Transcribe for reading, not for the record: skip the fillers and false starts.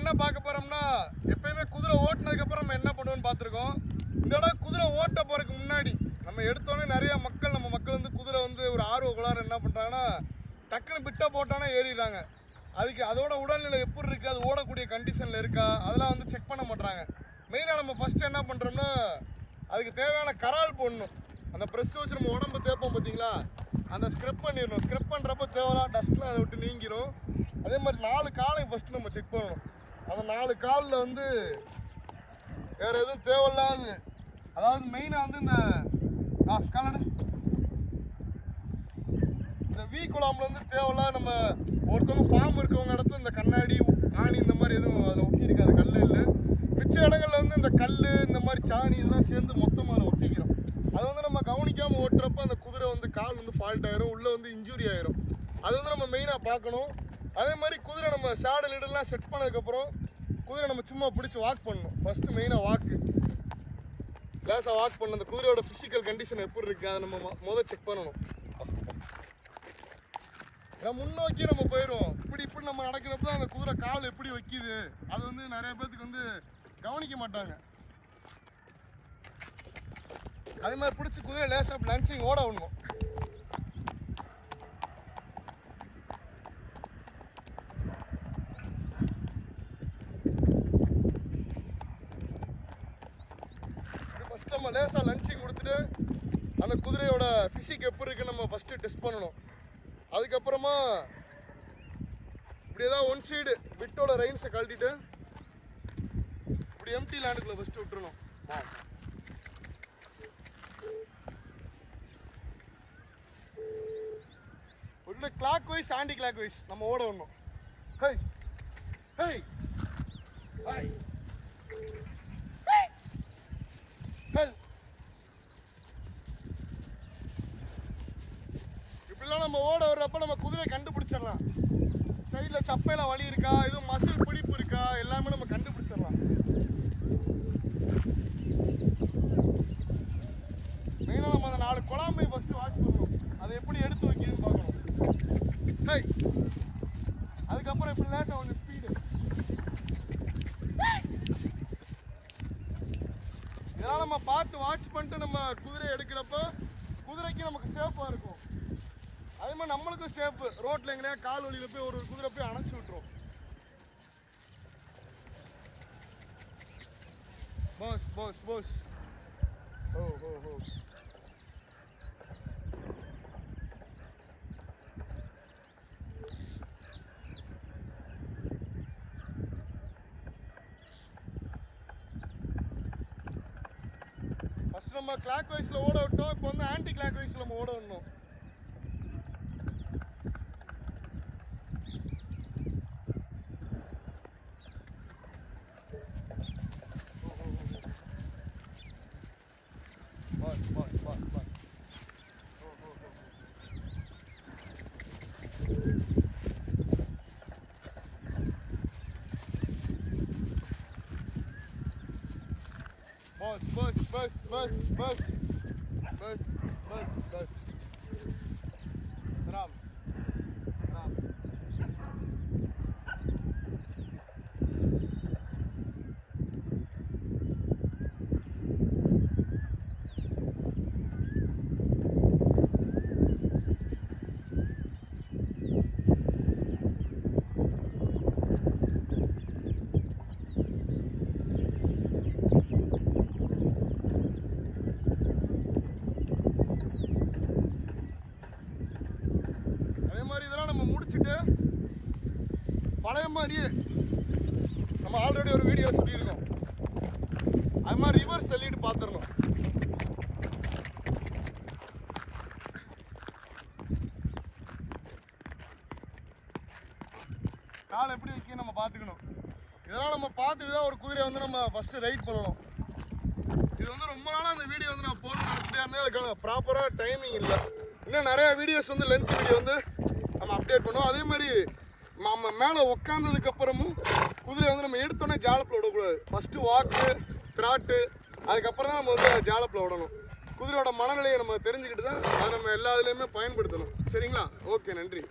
என்ன பார்க்க போறோம்னா, எப்பயுமே குதிரை ஓட்டுனதுக்கப்புறம் நம்ம என்ன பண்ணுவோம்னு பார்த்துருக்கோம். இந்த தடவை குதிரை ஓட்ட போறதுக்கு முன்னாடி நம்ம எடுத்தோடனே நிறைய நம்ம மக்கள் வந்து குதிரை வந்து ஒரு ஆர்வ கோளாறு என்ன பண்ணுறாங்கன்னா, டக்குன்னு பிட்டை போட்டானே ஏறிடுறாங்க. அதுக்கு அதோட உடல்நிலை எப்படி இருக்குது, அது ஓடக்கூடிய கண்டிஷனில் இருக்கா, அதெல்லாம் வந்து செக் பண்ண மாட்டாங்க. மெயினாக நம்ம ஃபஸ்ட்டு என்ன பண்ணுறோம்னா, அதுக்கு தேவையான கரால் போடணும். அந்த ப்ரெஸ் வச்சு நம்ம உடம்பு தேய்ப்போம் பார்த்தீங்களா, அந்த ஸ்க்ரப் பண்ணிடணும். ஸ்க்ரப் பண்ணுறப்ப தேவையான டஸ்ட்லாம் அதை விட்டு நீங்கிடும். அதே மாதிரி 4 காலையும் ஃபஸ்ட்டு நம்ம செக் பண்ணணும். அந்த 4 காலில் வந்து வேறு எதுவும் தேவையில்லாது, அதாவது மெயினாக வந்து இந்த காலடு இந்த வீ குழாமில் வந்து தேவையில்லாத நம்ம ஒருத்தவங்க ஃபார்ம் இருக்கவங்க இடத்துல இந்த கண்ணாடி ஆணி இந்த மாதிரி எதுவும் அதில் ஒட்டி இருக்காது, கல் இல்லை. மிச்ச இடங்கள்ல வந்து இந்த கல் இந்த மாதிரி சாணி இதெல்லாம் சேர்ந்து மொத்தமாக அதில் ஒட்டிக்கிறோம். அதை வந்து நம்ம கவனிக்காமல் ஓட்டுறப்ப அந்த குதிரை வந்து கால் வந்து ஃபால்ட் ஆயிரும், உள்ளே வந்து இன்ஜுரி ஆயிரும். அது வந்து நம்ம மெயினாக பார்க்கணும். அதே மாதிரி குதிரை நம்ம சேடல் இடெல்லாம் செட் பண்ணதுக்கப்புறம் குதிரை நம்ம சும்மா பிடிச்சி வாக் பண்ணணும். ஃபஸ்ட்டு மெயினாக வாக்கு லேசாக வாக் பண்ணணும். அந்த குதிரையோட ஃபிசிக்கல் கண்டிஷன் எப்படி இருக்குது அதை நம்ம முதல் செக் பண்ணணும். முன்னோக்கி நம்ம போயிடுவோம். இப்படி நம்ம நடக்கிறப்ப தான் அந்த குதிரை கால் எப்படி வைக்கிது அது வந்து நிறைய பேர்த்துக்கு வந்து கவனிக்க மாட்டாங்க. அதே மாதிரி பிடிச்சி குதிரை லேசாக லன்ச்சிங் ஓட விடணும். ஃபஸ்ட் நம்ம லேசாக லன்ச்சிங் கொடுத்துட்டு அந்த குதிரையோட ஃபிசிக் எப்படி இருக்குன்னு நம்ம ஃபஸ்ட்டு டெஸ்ட் பண்ணணும். அதுக்கப்புறமா இப்படி ஏதாவது ஒன் சைடு பிட்டோட ரைன்ஸை கழட்டிட்டு இப்படி எம்டி லேண்டுக்குள்ள ஃபஸ்ட்டு விட்டுறணும். ஒரு clockwise anticlockwise நம்ம ஓட வரணும். ஹே ஹே ஹே இப்படிலாம் நம்ம ஓட வர்றப்ப நம்ம குதிரையை கண்டுபிடிச்சிடலாம். சைடில் சப்பையில் வலி இருக்கா, எதுவும் மசில் பிடிப்பு இருக்கா, எல்லாமே நம்ம கண்டுபிடிச்சிடலாம். மெயினாக நம்ம அந்த 4 குழாம்பை ஃபஸ்ட்டு வாஷ் பண்ணணும். அதை எப்படி எடுத்து வைக்கிறதுன்னு பார்க்கணும். ஹே அதுக்கப்புறம் இப்படி லேட்டாக கொஞ்சம் ஸ்பீடு. இதெல்லாம் நம்ம பார்த்து வாட்ச் பண்ணிட்டு நம்ம குதிரையை எடுக்கிறப்ப குதிரைக்கு நமக்கு சேஃபாக இருக்கும். அதே மாதிரி நம்மளுக்கும் சேஃபு. ரோட்டில் எங்கேயா கால் வழியில் போய் ஒரு குதிரை போய் அணைச்சி விட்டுரும். பாஸ் பாஸ் பாஸ் ஓ ஓ ஓ ஃபஸ்ட்டு நம்ம கிளாக் வைஸில் ஓட விட்டோம். இப்போ வந்து ஆன்டி கிளாக் வைஸில் நம்ம ஓட விடணும். बस राम राम முடிச்சுட்டு பழைய மாதிரியே நம்ம ஆல்ரெடி ஒரு வீடியோ சொல்லியிருக்கோம். அது மாதிரி ரிவர்ஸ் சொல்லிட்டு பார்த்துடணும். கால் எப்படி வைக்க நம்ம பார்த்துக்கணும். இதெல்லாம் நம்ம பார்த்துட்டு தான் ஒரு குதிரையை வந்து நம்ம ஃபஸ்ட்டு ரைட் பண்ணணும். இது வந்து ரொம்ப நாளாக அந்த வீடியோ வந்து நான் போடணும் நினச்சிட்டே இருந்தேன். அதுக்கான ப்ராப்பராக டைமிங் இல்லை. இன்னும் நிறையா வீடியோஸ் வந்து லென்த் வீடியோ வந்து நம்ம அப்டேட் பண்ணுவோம். அதே மாதிரி நம்ம மேலே உட்காந்ததுக்கப்புறமும் குதிரை வந்து நம்ம எடுத்தோன்னே ஜாலப்பில் விடக்கூடாது. ஃபஸ்ட்டு வாக்கு த்ராட்டு அதுக்கப்புறம் தான் நம்ம வந்து ஜாலப்பில் விடணும். குதிரையோட மனநிலையை நம்ம தெரிஞ்சுக்கிட்டு தான் அதை நம்ம எல்லா இதுலேயுமே பயன்படுத்தணும். சரிங்களா? ஓகே, நன்றி.